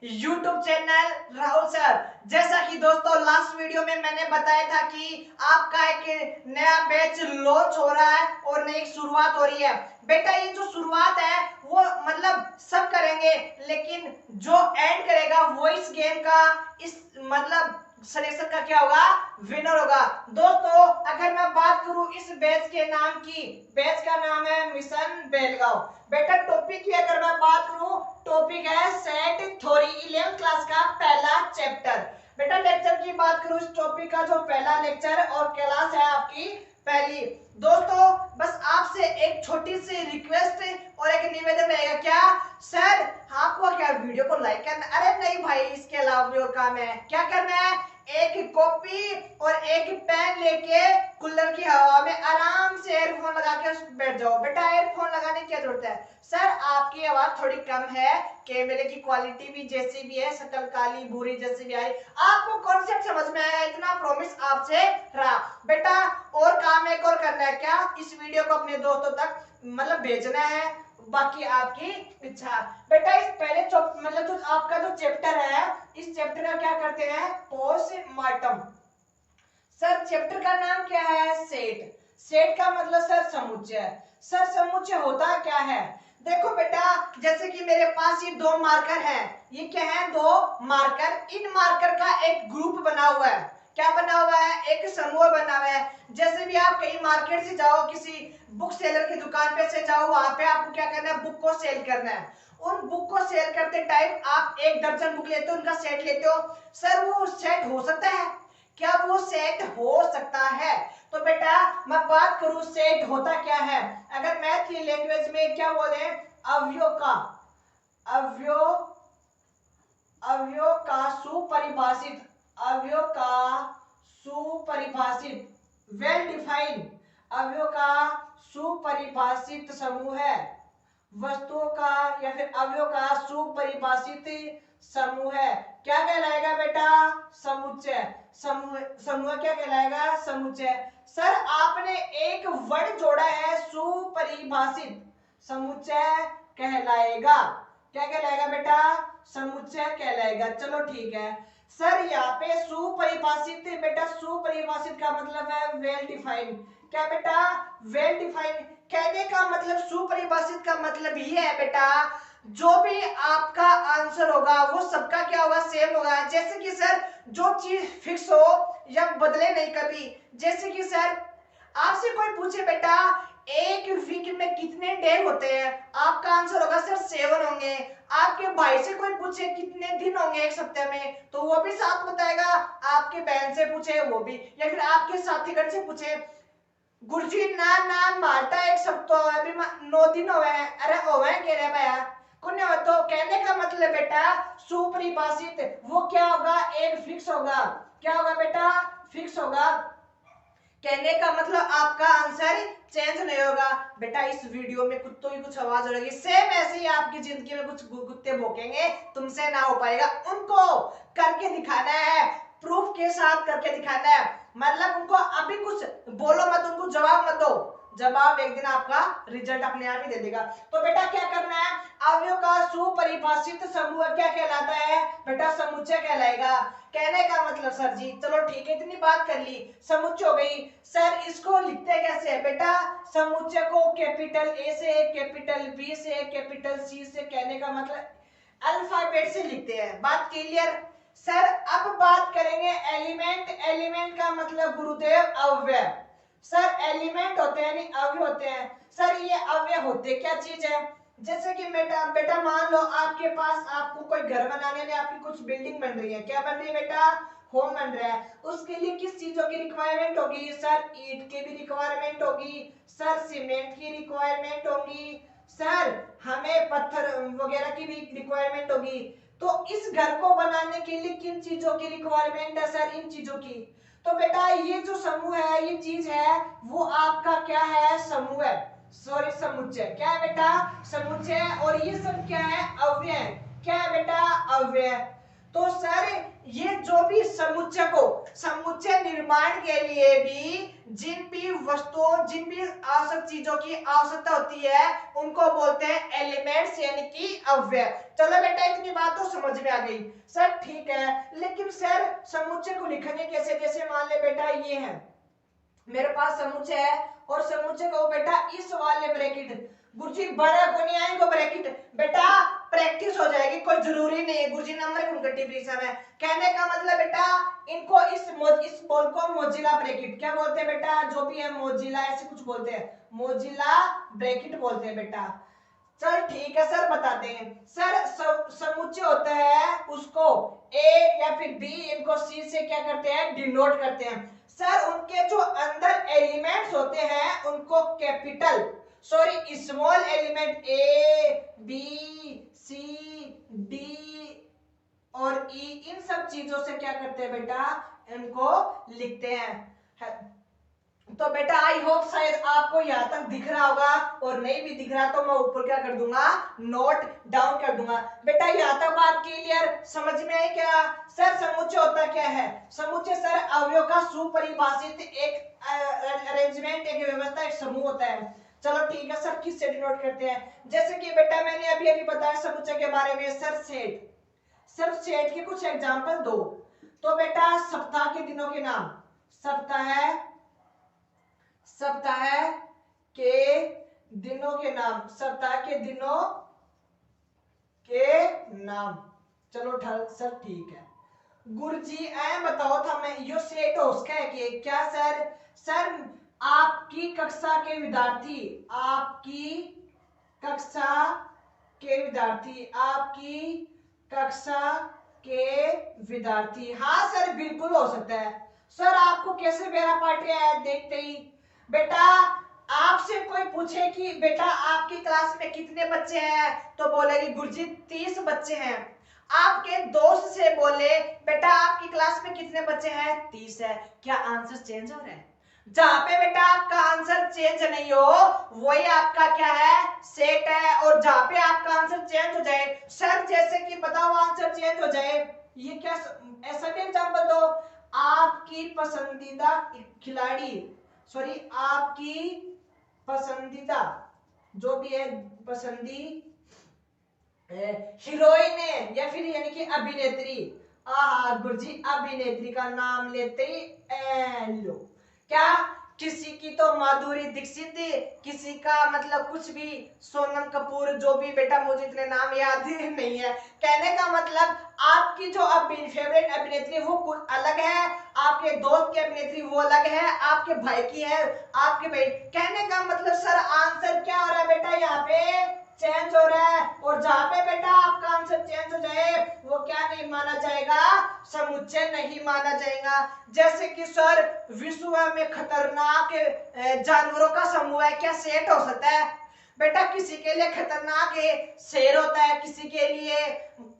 YouTube channel Rahul sir. जैसा कि दोस्तों लास्ट वीडियो में मैंने बताया था कि आपका एक नया बैच लॉन्च हो रहा है और नई शुरुआत हो रही है। बेटा ये जो शुरुआत है वो मतलब सब करेंगे, लेकिन जो एंड करेगा वो इस गेम का इस मतलब सिलेक्शन का क्या होगा, विनर होगा। दोस्तों अगर मैं बात करूं इस बैच के नाम की, बैच का नाम है मिशन बेलगांव। बेटा टॉपिक की अगर मैं बात करूं, टॉपिक है सेट थ्योरी 11th क्लास का पहला चैप्टर। बेटा लेक्चर की बात करूं, इस टॉपिक का जो पहला लेक्चर और क्लास है आपकी पहली। दोस्तों बस आपसे एक छोटी सी रिक्वेस्ट और एक निवेदन रहेगा। क्या सर आपको क्या वीडियो को लाइक करना? अरे नहीं भाई, इसके अलावा भी और काम है। क्या करना है, एक कॉपी और एक पेन लेके कूलर की हवा में आराम से एयरफोन लगा के बैठ जाओ। बेटा एयरफोन लगाने की क्या जरूरत है? सर आपकी आवाज थोड़ी कम है, कैमरे की क्वालिटी भी जैसी भी है, शक्ल काली भूरी जैसी भी आई, आपको कॉन्सेप्ट समझ में आया, इतना प्रॉमिस आपसे रहा। बेटा और काम एक और करना है। क्या इस वीडियो को अपने दोस्तों तक मतलब भेजना है, बाकी आपकी इच्छा। बेटा इस पहले मतलब जो आपका जो चैप्टर है, इस चैप्टर का क्या करते हैं, पोस्टमार्टम। सर चैप्टर का नाम क्या है, सेट। सेट का मतलब सर समुच्चय। सर समुच्चय होता क्या है? देखो बेटा जैसे कि मेरे पास ये दो मार्कर हैं, ये क्या है, दो मार्कर। इन मार्कर का एक ग्रुप बना हुआ है। क्या बना हुआ है, एक समूह बना हुआ है। जैसे भी आप कहीं मार्केट से जाओ, किसी बुक सेलर की दुकान पे से जाओ, वहां पे आपको क्या करना है, बुक को सेल करना है। उन बुक को सेल करते टाइम आप एक दर्जन बुक लेते हो, उनका सेट लेते हो। सर वो सेट हो सकता है? क्या वो सेट हो सकता है? तो बेटा मैं बात करूं सेट होता क्या है, अगर मैथ की लैंग्वेज में क्या बोले, अवयव का, अवयव अवयव का सुपरिभाषित, अवयव का सुपरिभाषित, वेल डिफाइंड, अवयव का सुपरिभाषित समूह है। वस्तुओं का या फिर अवयव का सुपरिभाषित समूह है। क्या कहलाएगा बेटा, समुच्चय। समूह समूह क्या कहलाएगा, समुच्चय। सर आपने एक वर्ड जोड़ा है, सुपरिभाषित, समुच्चय कहलाएगा। क्या कहलाएगा बेटा, समुच्चय कहलाएगा। चलो ठीक है। सर यहाँ पे सुपरिभाषित, बेटा सुपरिभाषित का मतलब है वेल डिफाइंड। क्या बेटा, वेल डिफाइंड। कहने का मतलब सुपरिभाषित का मतलब ये है बेटा, जो भी आपका आंसर होगा वो सबका क्या होगा, सेम होगा। जैसे कि सर जो चीज फिक्स हो या बदले नहीं कभी। जैसे कि सर आपसे कोई पूछे बेटा एक वीक में कितने डे होते हैं, आपका आंसर होगा सर 7 होंगे। आपके भाई से कोई पूछे कितने दिन होंगे एक सप्ताह में, तो वो भी 7 बताएगा। आपके बहन से पूछे वो भी, या फिर आपके साथीगण से पूछे, गुरुजी ना ना मारता एक सप्ताह अभी 9 दिन हो गए। अरे हो गए कह रहे भैया कुछ हो। तो कहने का मतलब बेटा सुपरिभाषित वो क्या होगा, एक फिक्स होगा। क्या होगा बेटा, फिक्स होगा। कहने का मतलब आपका आंसर चेंज नहीं होगा। बेटा इस वीडियो में कुत्तों की कुछ आवाज हो रही, सेम ऐसे ही आपकी जिंदगी में कुछ कुत्ते भौंकेंगे, तुमसे ना हो पाएगा। उनको करके दिखाना है, प्रूफ के साथ करके दिखाना है। मतलब उनको अभी कुछ बोलो मत, उनको जवाब मत दो, जवाब एक दिन आपका रिजल्ट अपने आप ही दे देगा। तो बेटा क्या करना है, अवयव का सुपरिभाषित समूह क्या कहलाता है बेटा, समुच्चय कहलाएगा। कहने का मतलब सर जी चलो ठीक है, इतनी बात कर ली, समुच्चय हो गई। सर इसको लिखते कैसे है बेटा, समुच्चय को कैपिटल ए से, कैपिटल बी से, कैपिटल सी से, कहने का मतलब अल्फाबेट से लिखते हैं। बात क्लियर? सर अब बात करेंगे एलिमेंट। एलिमेंट का मतलब गुरुदेव अव्यय। सर एलिमेंट होते हैं नहीं अव्यय होते हैं। सर ये अव्यय होते क्या चीज है, जैसे कि बेटा बेटा मान लो आपके पास, आपको कोई घर बनाने में आपकी कुछ बिल्डिंग बन रही है। क्या बन रही है बेटा, होम बन रहा है। उसके लिए किस चीजों की रिक्वायरमेंट होगी, सर ईंट की भी रिक्वायरमेंट होगी, सर सीमेंट की रिक्वायरमेंट होगी, सर हमें पत्थर वगैरह की भी रिक्वायरमेंट होगी। तो इस घर को बनाने के लिए किन चीजों की रिक्वायरमेंट है, सर इन चीजों की। तो बेटा ये जो समूह है, ये चीज है, वो आपका क्या है, समूह है, सॉरी समुच्चय। क्या है बेटा, समुच्चय। और ये सब क्या है, अव्यय। क्या है बेटा, अव्यय। तो तो सर ये जो भी समुच्चय को समुच्चय निर्माण के लिए भी जिन भी वस्तुओं जिन भी आवश्यक चीजों की आवश्यकता होती है उनको बोलते हैं एलिमेंट्स यानी कि अवयव। चलो बेटा इतनी बात तो समझ में आ गई सर, ठीक है। लेकिन सर समुच्चय को लिखेंगे कैसे? जैसे मान ले बेटा ये है मेरे पास समुच्चय है और समुच्चय को बेटा इस वाले ब्रैकेट गुरुजी बड़ा को नहीं आएंगे ब्रैकेट बेटा प्रैक्टिस हो जाएगी, कोई जरूरी नहीं है गुरुजी नंबर उनकटी परीक्षा में। कहने का मतलब बेटा इनको इस बोल को मोजिला ब्रैकेट क्या बोलते हैं बेटा? जो भी है मोजिला ऐसे कुछ बोलते हैं, मोजिला ब्रैकेट बोलते हैं बेटा। चल ठीक है सर, बताते हैं सर। समुच्चय होता है उसको ए या फिर बी इनको सी से क्या करते हैं? डिनोट करते हैं। सर उनके जो अंदर एलिमेंट्स होते हैं उनको capital small element A B C D और ई इन सब चीजों से क्या करते हैं बेटा? इनको लिखते हैं। तो बेटा आई होप शायद आपको यहाँ तक दिख रहा होगा, और नहीं भी दिख रहा तो मैं ऊपर क्या कर दूंगा? नोट डाउन कर दूंगा। बेटा यहाँ तक बात क्लियर समझ में आई क्या? सर समुच्चय होता क्या है? समुच्चय सर अवयव का सुपरिभाषित एक अरेंजमेंट, एक व्यवस्था, एक समूह होता है। चलो ठीक है सर, किससे डिनोट करते हैं? जैसे कि बेटा मैंने अभी अभी बताया समुच्चय के बारे में सर सेट के कुछ एग्जांपल दो। तो बेटा सप्ताह के दिनों के नाम, सप्ताह के दिनों के नाम, सप्ताह के दिनों के नाम। चलो सर ठीक है। गुरुजी बताओ था मैं यो सेट हो उसका है कि क्या सर? सर आपकी कक्षा के विद्यार्थी, आपकी कक्षा के विद्यार्थी। हाँ सर बिल्कुल हो सकता है। सर आपको कैसे मेरा पाठ आया देखते ही? बेटा आपसे कोई पूछे कि बेटा आपकी क्लास में कितने बच्चे हैं तो बोलेगी गुरुजी 30 बच्चे हैं। आपके दोस्त से बोले बेटा आपकी क्लास में कितने बच्चे हैं? 30 है। क्या आंसर चेंज हो रहा है? जहां पे बेटा आपका आंसर चेंज नहीं हो वही आपका क्या है? सेट है। और जहां पे आपका आंसर चेंज हो जाए, सर जैसे कि बताओ आंसर चेंज हो जाए, ये क्या ऐसा भी एग्जांपल दो। आपकी पसंदीदा खिलाड़ी आपकी पसंदीदा जो भी है पसंदी हीरोइन है या फिर यानी कि अभिनेत्री। गुरुजी अभिनेत्री का नाम लेते ही लो क्या? किसी की तो माधुरी दीक्षित, किसी का मतलब कुछ भी सोनम कपूर, जो भी बेटा मुझे इतने नाम याद नहीं है। कहने का मतलब आपकी जो फेवरेट अभिनेत्री वो कुछ अलग है, आपके दोस्त की अभिनेत्री वो अलग है, आपके भाई की है, आपके भाई। कहने का मतलब सर आंसर क्या हो रहा है बेटा? यहाँ पे चेंज हो रहा है। और जहां पे बेटा आपका आंसर चेंज हो जाए वो क्या नहीं माना जाएगा? समुच्चय नहीं माना जाएगा। जैसे कि सर विश्व में खतरनाक जानवरों का समूह है, क्या सेट हो सकता है? बेटा किसी के लिए खतरनाक शेर होता है, किसी के लिए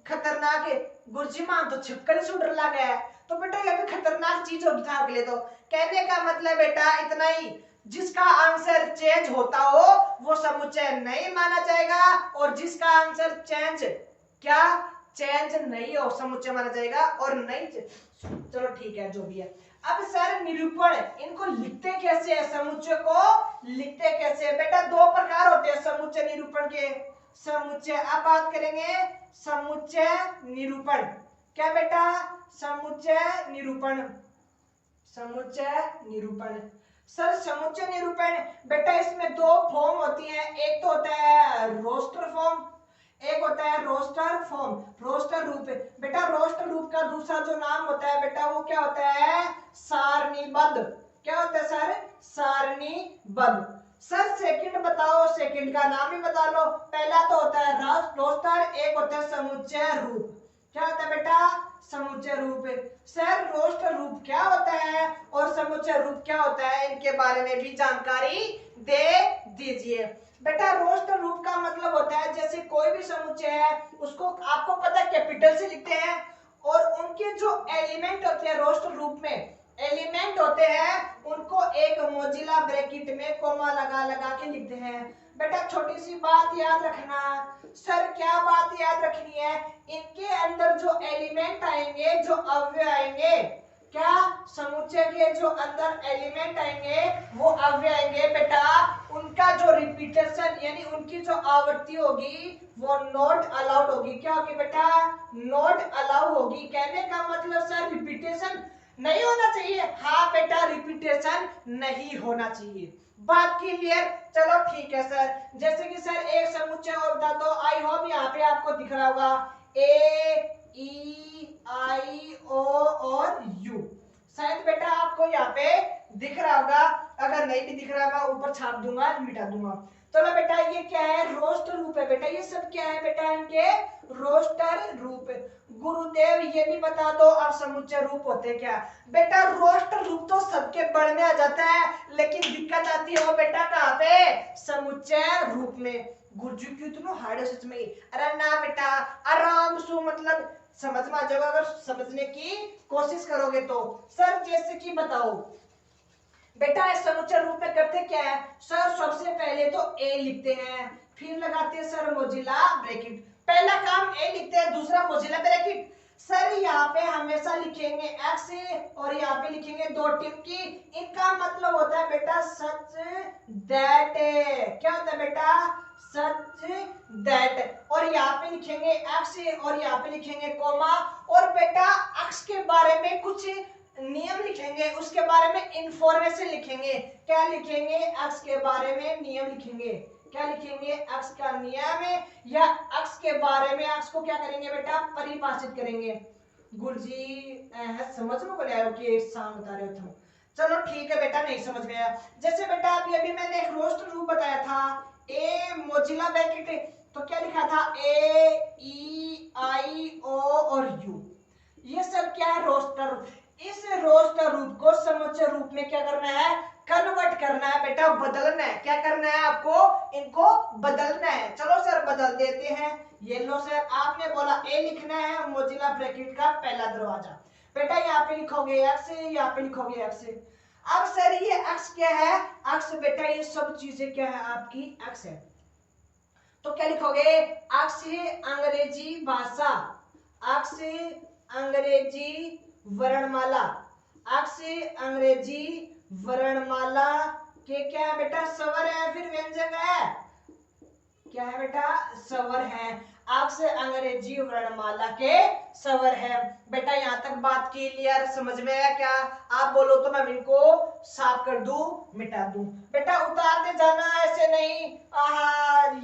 खतरनाक गुरुजी मान तो छिपकली से डर लगा है, तो बेटा ये भी खतरनाक चीज होगी था अगले। तो कहने का मतलब बेटा इतना ही, जिसका आंसर चेंज होता हो वो समुच्चय नहीं माना जाएगा, और जिसका आंसर चेंज नहीं हो समुच्चय माना जाएगा। और नहीं चलो ठीक है जो भी है। अब सर निरूपण इनको लिखते कैसे है? समुच्चय को लिखते कैसे है? बेटा दो प्रकार होते हैं समुच्चय निरूपण के। समुच्चय अब बात करेंगे समुच्चय निरूपण। क्या बेटा? समुच्चय निरूपण सर समुच्चय निरूपण बेटा इसमें दो फॉर्म होती हैं। एक तो होता है रोस्टर फॉर्म, एक होता है रोस्टर फॉर्म, रोस्टर रूप। बेटा रोस्टर रूप का दूसरा जो नाम होता है बेटा वो क्या होता है? सारणीबद्ध। क्या होता है सर? सारणीबद्ध। सर सेकंड बताओ, सेकंड का नाम ही बता लो। पहला तो होता है रोस्टर, एक होता है समुच्चय रूप। क्या होता है बेटा? समुच्चय रूप। सर रोस्टर रूप क्या होता है और समुच्चय रूप क्या होता है, इनके बारे में भी जानकारी दे दीजिए। बेटा रोस्टर रूप का मतलब होता है जैसे कोई भी समुच्चय है उसको आपको पता है कैपिटल से लिखते हैं, और उनके जो एलिमेंट होते हैं रोस्टर रूप में, एलिमेंट होते हैं उनको एक मोजिला ब्रैकेट में कोमा लगा लगा के लिखते हैं। बेटा छोटी सी बात याद रखना। सर क्या बात याद रखनी है? इनके अंदर जो एलिमेंट आएंगे, जो अव्यय आएंगे, क्या समुच्चय के जो अंदर एलिमेंट आएंगे वो अव्यय आएंगे बेटा, उनका जो रिपीटेशन यानी उनकी जो आवृत्ति होगी वो नॉट अलाउड होगी। क्या होगी बेटा? नॉट अलाउ होगी। कहने का मतलब सर रिपीटेशन नहीं होना चाहिए। हाँ बेटा रिपीटेशन नहीं होना चाहिए। बात क्लियर? चलो ठीक है सर। जैसे कि सर एक समुच्चय और बता दो। आई होप यहाँ पे आपको दिख रहा होगा ए ई आई ओ और यू। शायद बेटा आपको यहाँ पे दिख रहा होगा। अगर नहीं भी दिख रहा मैं ऊपर छाप दूंगा, मिटा दूंगा। चलो बेटा ये क्या है? रोस्टर रूप है बेटा। ये सब क्या है बेटा? इनके रोस्टर रूप। गुरुदेव ये भी बता दो अब समुच्चय रूप होते क्या? बेटा रोस्टर रूप तो सबके बड़ में आ जाता है, लेकिन दिक्कत आती है वो बेटा कहाँ पे? समुच्चय रूप में। गुरुजी कितना हार्ड है सच में। अरे ना बेटा आराम से मतलब समझ में आ जाएगा अगर समझने की कोशिश करोगे तो। सर जैसे कि बताओ बेटा इस समुच्चय रूप में करते क्या है? सर सबसे पहले तो ए लिखते हैं, फिर लगाते हैं सर मोजिला ब्रैकेट। पहला काम ए लिखते हैं, दूसरा मोजिला ब्रैकेट। सर यहाँ पे हमेशा लिखेंगे एक्स और यहाँ पे लिखेंगे दो टिप्पी। इनका मतलब होता है बेटा सच दैट। क्या होता है बेटा? Such that. और यहाँ पे लिखेंगे एक्स और यहाँ पे लिखेंगे कोमा। और बेटा एक्स के बारे में कुछ नियम लिखेंगे, उसके बारे में इंफॉर्मेशन लिखेंगे। क्या लिखेंगे? एक्स के बारे में नियम लिखेंगे। क्या लिखेंगे? एक्स का नियम या एक्स के बारे में। एक्स को क्या करेंगे बेटा? परिभाषित करेंगे। गुरुजी समझ में बोले यार कि शाम बता रहे हो तुम। चलो ठीक है बेटा नहीं समझ में आया। जैसे बेटा अभी मैंने एक रोस्टर रूप बताया था, ए मोजिला ब्रैकेट। तो क्या लिखा था? ए ई आई ओ और यू। ये सब क्या है? रोस्टर। इस रोस्टर रूप को समुच्चय रूप में क्या करना है? कन्वर्ट करना है बेटा, बदलना है। क्या करना है आपको? इनको बदलना है। चलो सर बदल देते हैं। ये लो सर आपने बोला ए लिखना है मोजिला ब्रैकेट का पहला दरवाजा। बेटा यहाँ पे लिखोगे एक्स, यहाँ पे लिखोगे एक्स। अब सर ये एक्स क्या है? एक्स बेटा ये सब चीजें क्या है? आपकी एक्स है। तो क्या लिखोगे? एक्स अंग्रेजी भाषा, एक्स अंग्रेजी वर्णमाला, अक्षर अंग्रेजी वर्णमाला के क्या है बेटा? स्वर है फिर व्यंजक है। क्या है बेटा? स्वर है। अक्षर अंग्रेजी वर्णमाला के स्वर है। बेटा यहाँ तक बात क्लियर? समझ में आया क्या? आप बोलो तो मैं इनको साफ कर दूं, मिटा दूं। बेटा उतारते जाना ऐसे नहीं।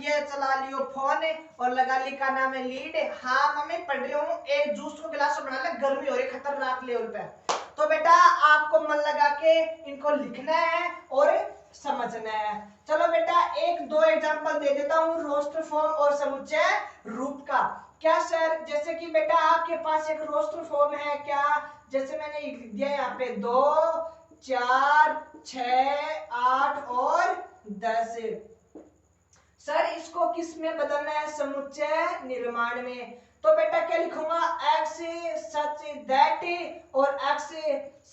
ये चला लियो फोन और लगा ली का नाम है लीड। हाँ मम्मी पढ़ रही हूँ, एक जूस को गिलास बना ले, गर्मी हो रही खतरनाक लेवल पे। तो बेटा आपको मन लगा के इनको लिखना है और समझना है। चलो बेटा एक दो एग्जांपल दे देता हूँ रोस्टर फॉर्म और समुच्चय रूप का। क्या सर? जैसे कि बेटा आपके पास एक रोस्टर फॉर्म है। क्या? जैसे मैंने लिख दिया यहाँ पे 2 4 6 8 और 10। सर इसको किस में बदलना है? समुच्चय निर्माण में। तो बेटा क्या लिखूंगा? एक्स सच दैट और एक्स।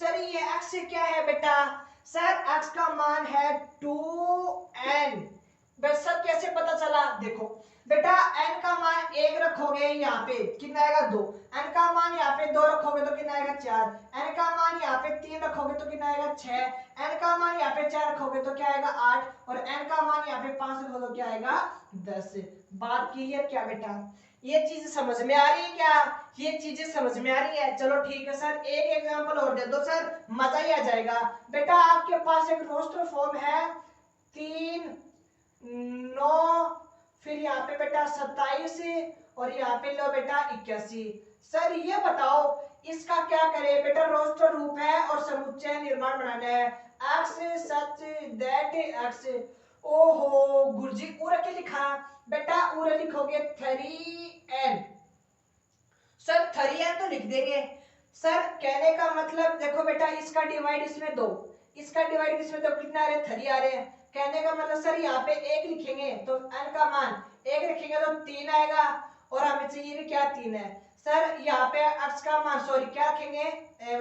सर ये एक्स क्या है बेटा? सर एक्स का मान है 2n। सर कैसे पता चला? देखो बेटा n का मान 1 रखोगे यहाँ पे कितना आएगा? 2। n का मान यहाँ पे 2 रखोगे तो कितना आएगा? 4। n का मान यहाँ पे 3 रखोगे तो कितना आएगा? 6। n का मान यहाँ पे 4 रखोगे तो क्या आएगा? 8। और n का मान यहाँ पे 5 रखोगे तो क्या आएगा? 10। बात क्लियर क्या बेटा? ये चीज समझ में आ रही है क्या? ये चीजें समझ में आ रही है? चलो ठीक है सर एक एग्जांपल और दे दो सर, मजा ही आ जाएगा। बेटा आपके पास एक रोस्टर फॉर्म है 3 9 फिर यहाँ पे बेटा 27 और यहाँ पे लो बेटा 81। सर ये बताओ इसका क्या करें? बेटा रोस्टर रूप है और समुच्चय निर्माण बनाना है। X such that x. ओहो गुरुजी पूरा क्या लिखा? बेटा पूरा लिखोगे 3n। सर 3n तो लिख देंगे। सर कहने का मतलब देखो बेटा इसका डिवाइड इसमें 2, इसका डिवाइड इसमें 2 कितना आ रहे हैं? 3 आ रहे हैं। कहने का मतलब सर यहाँ पे 1 लिखेंगे तो n का मान 1 रखेंगे तो 3 आएगा और हमें चाहिए भी क्या? 3 है। सर यहाँ पे x का मान सॉरी क्या रखेंगे?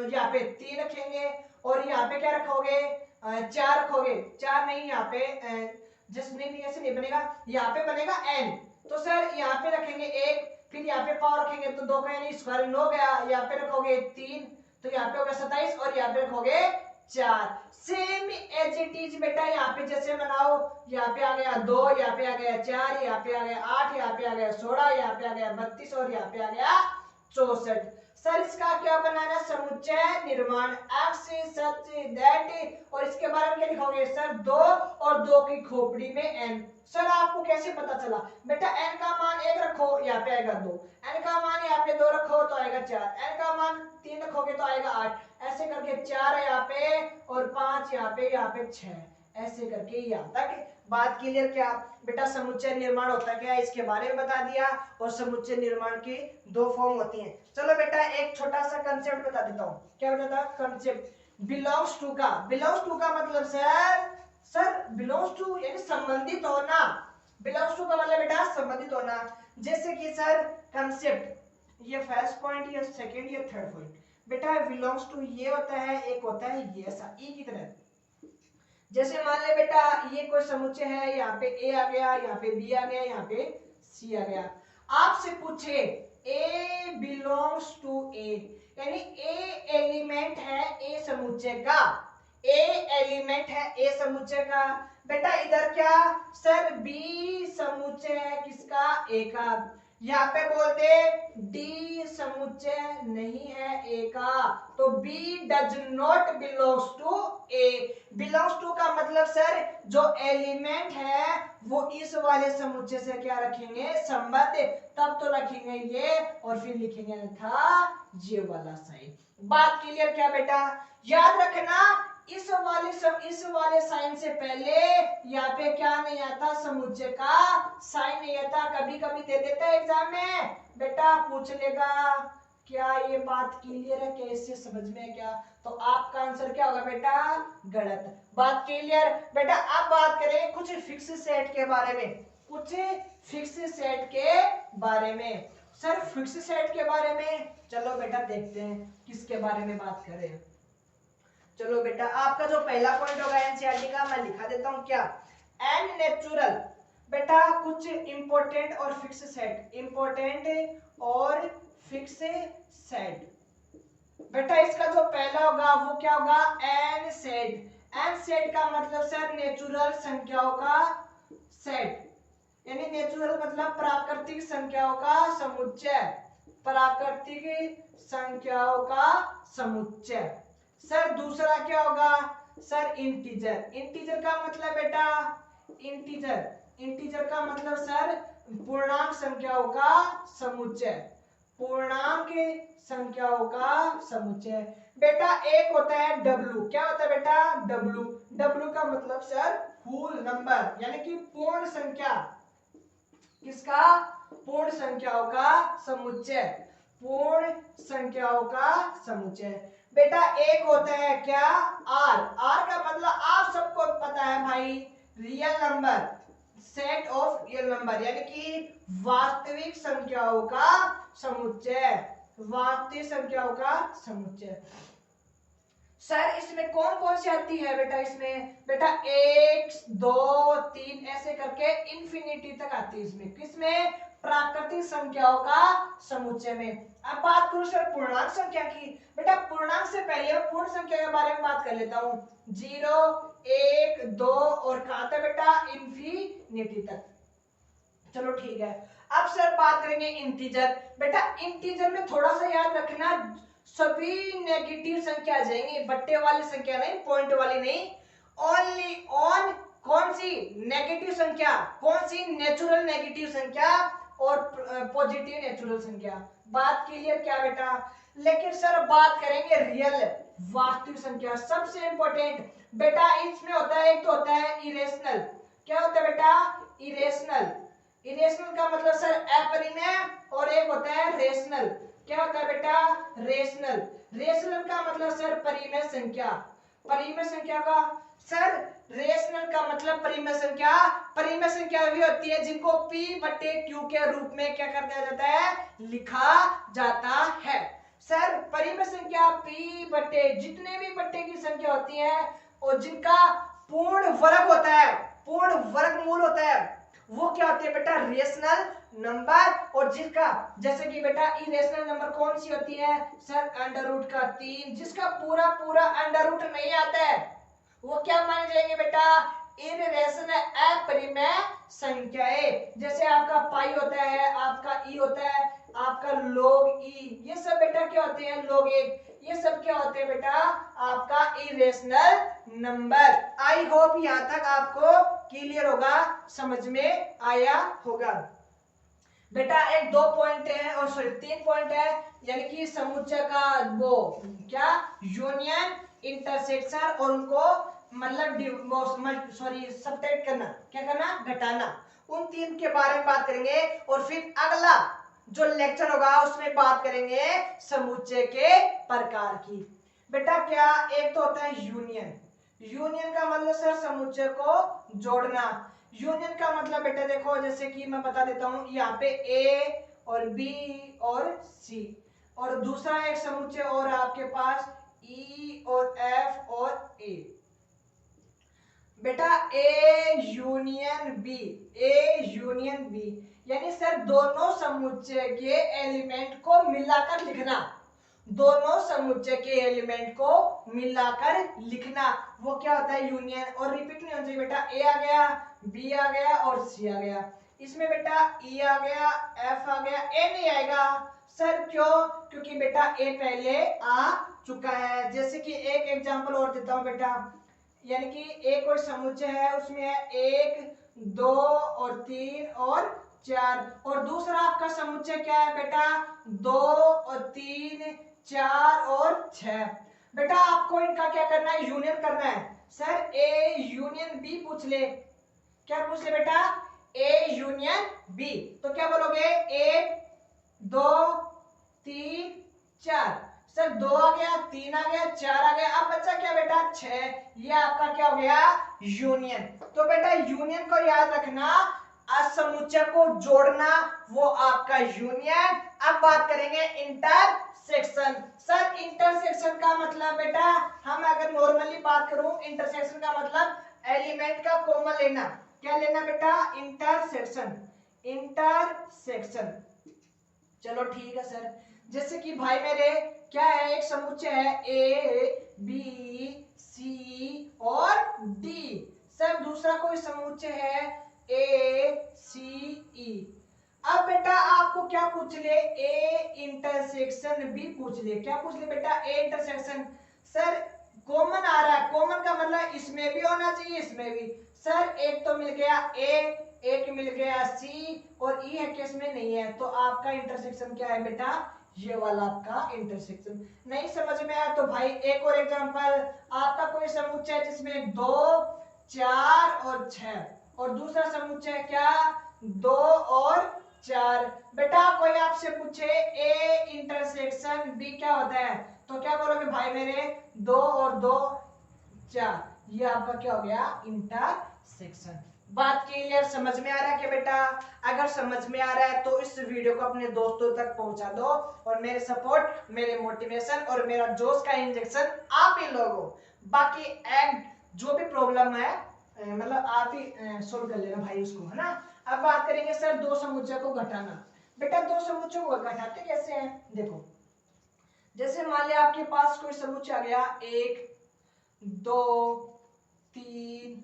यहाँ पे 3 रखेंगे और यहाँ पे क्या रखोगे 4 रखोगे, 4 नहीं यहाँ पे जस्ट नहीं ऐसे नहीं बनेगा, यहाँ पे बनेगा n। तो सर यहाँ पे रखेंगे 1, फिर यहाँ पे पावर रखेंगे तो 2 का यानी स्क्वायर 9 गया, यहाँ पे रखोगे 3 तो यहाँ पे होगा 27 और यहाँ पे रखोगे 4। सेम एज इट इज बेटा यहाँ पे जैसे बनाओ, यहाँ पे आ गया 2, यहाँ पे आ गया 4, यहाँ पे आ गया 8, यहाँ पे आ गया 16, यहाँ पे आ गया 32 और यहाँ पे आ गया 64। सर इसका क्या बनाना, समुच्चय निर्माण x सच दैट, और इसके बारे में क्या लिखोगे सर 2 और 2 की खोपड़ी में n। सर आपको कैसे पता चला बेटा, n का मान 1 रखो यहाँ पे आएगा 2, n का मान यहाँ पे 2 रखो तो आएगा 4, n का मान 3 रखोगे तो आएगा 8, ऐसे करके 4 है यहाँ पे और 5 यहाँ पे 6, ऐसे करके यहाँ तक बात क्लियर। क्या बेटा समुच्चय निर्माण होता क्या है इसके बारे में बता दिया, और समुच्चय निर्माण की 2 फॉर्म होती हैं। चलो बेटा एक छोटा सा कंसेप्ट बता देता हूँ। क्या बताता कंसेप्ट, बिलोंग्स टू का, बिलोंग्स टू का मतलब सर बिलोंग्स टू यानी संबंधित होना, बिलोंग्स टू का मतलब बेटा संबंधित होना। जैसे कि सर कंसेप्ट ये फर्स्ट पॉइंट, ये सेकंड, ये थर्ड पॉइंट, बेटा बिलोंग्स टू ये होता है, एक होता है ये ऐसा ई की तरह। जैसे मान ले बेटा ये कोई समुच्चय है, यहाँ पे ए आ गया, यहाँ पे बी आ गया, यहाँ पे सी आ गया, आपसे पूछे ए बिलोंग्स टू ए, यानी ए एलिमेंट है ए समुच्चय का, ए एलिमेंट है ए समुच्चय का। बेटा इधर क्या सर बी समुच्चय है किसका, ए का। यहाँ पे बोलते डी समुच्चय नहीं है ए का, तो B does not belongs to A. Belongs to का मतलब सर जो एलिमेंट है वो इस वाले समुच्चय से क्या रखेंगे संबंध, तब तो रखेंगे ये और फिर लिखेंगे था ये वाला साइन। बात क्लियर क्या बेटा, याद रखना इस वाले साइन से पहले यहाँ पे क्या नहीं आता, समुच्चय का साइन नहीं आता। कभी कभी दे देता है एग्जाम में, बेटा पूछ लेगा क्या ये बात क्लियर है, कैसे समझ में क्या, तो आपका आंसर क्या होगा बेटा गलत। बात क्लियर बेटा। अब बात करें कुछ फिक्स सेट के बारे में, कुछ फिक्स सेट के बारे में। सर फिक्स सेट के बारे में चलो बेटा देखते हैं किसके बारे में बात करें। चलो बेटा आपका जो पहला पॉइंट होगा एनसीईआरटी का मैं लिखा देता हूं क्या, एन नेचुरल। बेटा कुछ इंपॉर्टेंट और फिक्स सेट, इंपॉर्टेंट और फिक्स सेट। बेटा इसका जो पहला होगा वो क्या होगा एन सेट। एन सेट का मतलब सर नेचुरल संख्याओं का सेट, यानी नेचुरल मतलब प्राकृतिक संख्याओं का समुच्चय, प्राकृतिक संख्याओं का समुच्चय। सर दूसरा क्या होगा सर इंटीजर। इंटीजर का मतलब बेटा इंटीजर का मतलब सर पूर्णांक संख्याओं का समुच्चय, पूर्णांक संख्याओं का समुच्चय। बेटा एक होता है डब्लू, क्या होता है बेटा डब्लू। डब्लू का मतलब सर होल नंबर, यानी कि पूर्ण संख्या, किसका पूर्ण संख्याओं का समुच्चय, पूर्ण संख्याओं का समुच्चय। बेटा एक होता है क्या आर। आर का मतलब आप सबको पता है भाई real number, set of real number, यानी कि वास्तविक संख्याओं का समुच्चय, वास्तविक संख्याओं का समुच्चय। सर इसमें कौन कौन सी आती है बेटा, इसमें बेटा 1 2 3 ऐसे करके इंफिनिटी तक आती है इसमें, किसमें प्राकृतिक संख्याओं का समुच्चय में। अब बात करूं सर पूर्णांक संख्या की। बेटा पूर्णांक से पहले मैं पूर्ण संख्या के बारे में बात कर लेता हूं, 0 1 2 और कहां तक बेटा इंफिनिटी तक। चलो ठीक है। अब सर बात करेंगे इंटीजर। बेटा इंटीजर में थोड़ा सा याद रखना सभी नेगेटिव संख्या आ जाएंगी, बट्टे वाली संख्या नहीं, पॉइंट वाली नहीं, ओनली ऑन कौन सी नेगेटिव संख्या, कौन सी नेचुरल नेगेटिव संख्या और पॉजिटिव नेचुरल संख्या। बात क्लियर क्या बेटा। लेकिन सर बात करेंगे रियल वास्तविक संख्या, सबसे इंपॉर्टेंट बेटा इसमें होता है, एक तो होता है इरेशनल। क्या होता है बेटा इरेशनल। इरेशनल का मतलब सर अपरिमेय, और एक होता है रेशनल। क्या होता है बेटा रेशनल। रेशनल का मतलब सर परिमेय संख्या, परिमेय संख्या का सर रेशनल का मतलब परिमेय संख्या। परिमेय संख्या भी होती है जिनको p/q के रूप में क्या कर दिया जाता है लिखा जाता है। सर परिमेय संख्या p बटे जितने भी बट्टे की संख्या होती है और जिनका पूर्ण वर्ग होता है, पूर्ण वर्गमूल होता है, वो क्या होते हैं बेटा रेशनल नंबर। और जिसका जैसे कि बेटा इरेशनल नंबर कौन सी होती है सर अंडर रूट का 3, जिसका पूरा पूरा अंडर रूट नहीं आता है वो क्या माने जाएंगे बेटा इरेशनल अपरिमेय संख्याएं। जैसे आपका पाई होता है, आपका ई होता है, आपका log ई, ये सब बेटा क्या होते हैं log 1, ये सब क्या होते हैं बेटा आपका इरेशनल नंबर। आई होप यहां तक आपको क्लियर होगा, समझ में आया होगा। बेटा एक 2 पॉइंट है और सॉरी 3 पॉइंट है, यानी कि समुच्चय का वो क्या यूनियन, इंटरसेक्शन और उनको मतलब सॉरी सबट्रैक्ट करना, क्या करना घटाना, उन 3 के बारे में बात करेंगे। और फिर अगला जो लेक्चर होगा उसमें बात करेंगे समुच्चय के प्रकार की। बेटा क्या एक तो होता है यूनियन, यूनियन का मतलब सर समुच्चय को जोड़ना। यूनियन का मतलब बेटा देखो जैसे कि मैं बता देता हूं, यहाँ पे ए और बी और सी, और दूसरा एक समुच्चय और आपके पास ई और एफ और ए। बेटा A union B, A union B यानी सर दोनों समुच्चय के एलिमेंट को मिलाकर लिखना, दोनों समुच्चय के एलिमेंट को मिलाकर लिखना, वो क्या होता है यूनियन। और रिपीट नहीं होना चाहिए बेटा, ए आ गया, बी आ गया और सी आ गया, इसमें बेटा ई आ गया, एफ आ गया, ए नहीं आएगा सर क्यों, क्योंकि बेटा ए पहले आ चुका है। जैसे कि एक एग्जांपल और देता हूं बेटा, यानी कि एक कोई समुच्चय है उसमें है 1 2 और 3 और 4, और दूसरा आपका समुच्चय क्या है बेटा 2 और 3 4 और 6। बेटा आपको इनका क्या करना है यूनियन करना है। सर ए यूनियन बी पूछ ले, क्या पूछ ले बेटा ए यूनियन बी, तो क्या बोलोगे 1 2 3 4, सर 2 आ गया, 3 आ गया, 4 आ गया, अब बच्चा क्या बेटा 6, ये आपका क्या हो गया यूनियन। तो बेटा यूनियन को याद रखना, असमुच्चय को जोड़ना वो आपका यूनियन। अब बात करेंगे इंटरसेक्शन। सर इंटरसेक्शन का मतलब बेटा हम अगर नॉर्मली बात करूं, इंटरसेक्शन का मतलब एलिमेंट का कॉमन लेना, क्या लेना बेटा इंटरसेक्शन, इंटरसेक्शन। चलो ठीक है सर, जैसे कि भाई मेरे क्या है एक समुच्चय है ए बी सी और डी, सर दूसरा कोई समुच्चय है ए सी ई। अब बेटा आपको क्या पूछ ले ए इंटरसेक्शन बी पूछ ले, क्या पूछ ले बेटा ए इंटरसेक्शन, सर कॉमन आ रहा है, कॉमन का मतलब इसमें भी होना चाहिए इसमें भी। सर एक तो मिल गया ए, एक मिल गया सी और ई है कि इसमें नहीं है, तो आपका इंटरसेक्शन क्या है बेटा ये वाला आपका इंटरसेक्शन। नहीं समझ में आया तो भाई एक और एग्जांपल, आपका कोई समुच्चय है जिसमें 2 4 और 6 और दूसरा समुच्चय क्या 2 और 4। बेटा कोई आपसे पूछे ए इंटरसेक्शन बी क्या होता है, तो क्या बोलोगे भाई मेरे 2 और 2 4, ये आपका क्या हो गया इंटरसेक्शन। बात क्लियर समझ में आ रहा है क्या बेटा? अगर समझ में आ रहा है तो इस वीडियो को अपने दोस्तों तक पहुंचा दो, और मेरे सपोर्ट, मेरे मोटिवेशन और मेरा जोश का इंजेक्शन आप ही लोगों। बाकी एंड जो भी प्रॉब्लम है मतलब आप ही सोल्व कर लेना भाई उसको, है ना। अब बात करेंगे सर दो समुच्चय को घटाना। बेटा दो समुच्चय को घटाते कैसे हैं, देखो जैसे मान लिया आपके पास कोई समुच्चय आ गया 1 2 3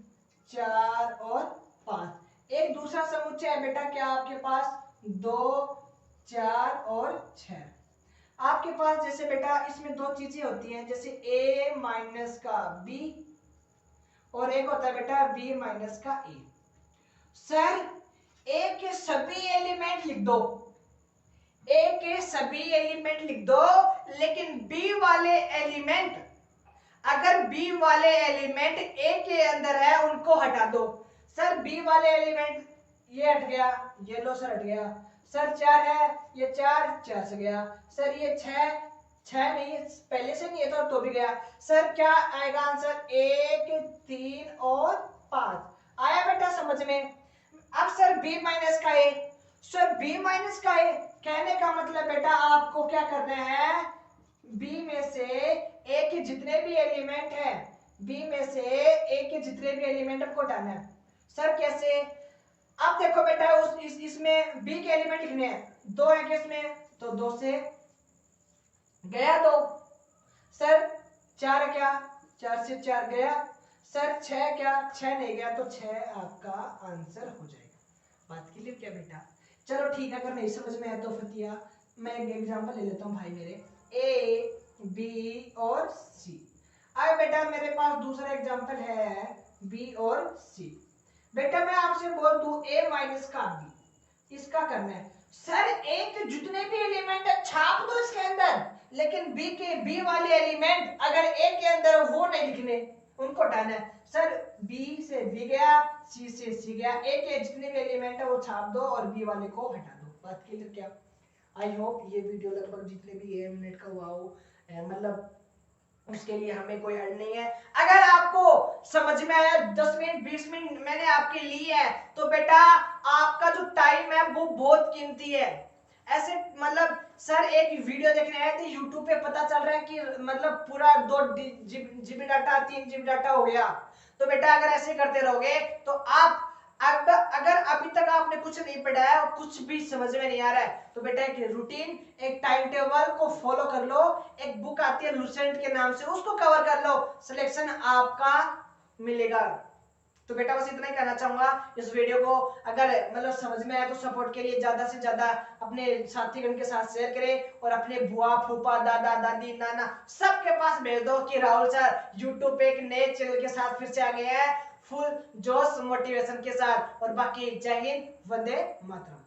4 और 5, एक दूसरा समुच्चय है बेटा क्या आपके पास 2 4 और 6। आपके पास जैसे बेटा इसमें दो चीजें होती हैं, जैसे a माइनस का b और एक होता है बेटा b माइनस का a। सर a के सभी एलिमेंट लिख दो, a के सभी एलिमेंट लिख दो, लेकिन b वाले एलिमेंट, अगर b वाले एलिमेंट a के अंदर है उनको हटा दो। सर b वाले एलिमेंट ये हट गया, ये लो सर हट गया, सर 4 है, ये 4 से गया, सर ये 6 नहीं पहले से नहीं है तो भी गया। सर क्या आएगा आंसर 1 3 और 5 आया बेटा समझ में। अब सर b माइनस का a, सर b माइनस का a कहने का मतलब बेटा आपको क्या करना है बी में से ए के जितने भी एलिमेंट हैं, बी में से ए के जितने भी एलिमेंट हमको हटाना है। सर कैसे? अब देखो बेटा इसमें बी के एलिमेंट कितने हैं? 2 है क्या इसमें? तो 2 से गया 2। सर 4 है क्या? 4 से 4 गया। सर 6 क्या? 6 नहीं गया, तो 6 आपका आंसर हो जाएगा। बात क्लियर क्या बेटा? चलो ठीक है, अगर नहीं समझ में आया तो फतिया मैं एक एग्जांपल ले लेता हूँ भाई मेरे, ए बी और सी। अब बेटा मेरे पास दूसरा एग्जांपल है बी और सी। बेटा मैं आपसे बोल दूं ए माइनस का बी, इसका करना है। सर ए के जितने भी एलिमेंट है छाप दो इसके अंदर, लेकिन बी के बी वाले एलिमेंट अगर ए के अंदर वो नहीं लिखने, उनको हटाना है। सर बी से बी गया, सी से सी गया, ए के जितने भी एलिमेंट है वो छाप दो और बी वाले को हटा दो। बात क्लियर क्या? आई होप ये वीडियो लगभग जितने भी 1 मिनट का हुआ हो, मतलब उसके लिए हमें कोई हर्ज नहीं है। अगर आपको समझ में आया 10 मिनट 20 मिनट मैंने आपके लिए है, तो बेटा आपका जो टाइम है वो बहुत कीमती है। ऐसे मतलब सर एक वीडियो देखने आए थे यूट्यूब पे, पता चल रहा है कि मतलब पूरा 2 जीबी डाटा 3 जीबी डाटा हो गया। तो बेटा अगर ऐसे करते रहोगे तो आप अगर अभी तक आपने कुछ नहीं पढ़ा है और कुछ भी समझ में नहीं आ रहा है, तो बेटा एक रूटीन, एक टाइम टेबल को फॉलो कर लो। एक बुक आती है लूसेंट के नाम से, उसको कवर कर लो, सिलेक्शन आपका मिलेगा। तो बेटा बस इतना ही कहना चाहूंगा। इस वीडियो को अगर मतलब समझ में आया तो सपोर्ट के लिए ज्यादा से ज्यादा अपने साथीगण के साथ शेयर करें और अपने बुआ फूफा दादा दादी नाना सबके पास भेज दो कि राहुल सर यूट्यूब पे एक नए चैनल के साथ फिर से आ गए हैं, फुल जोश मोटिवेशन के साथ। और बाकी जय हिंद, वंदे मातरम।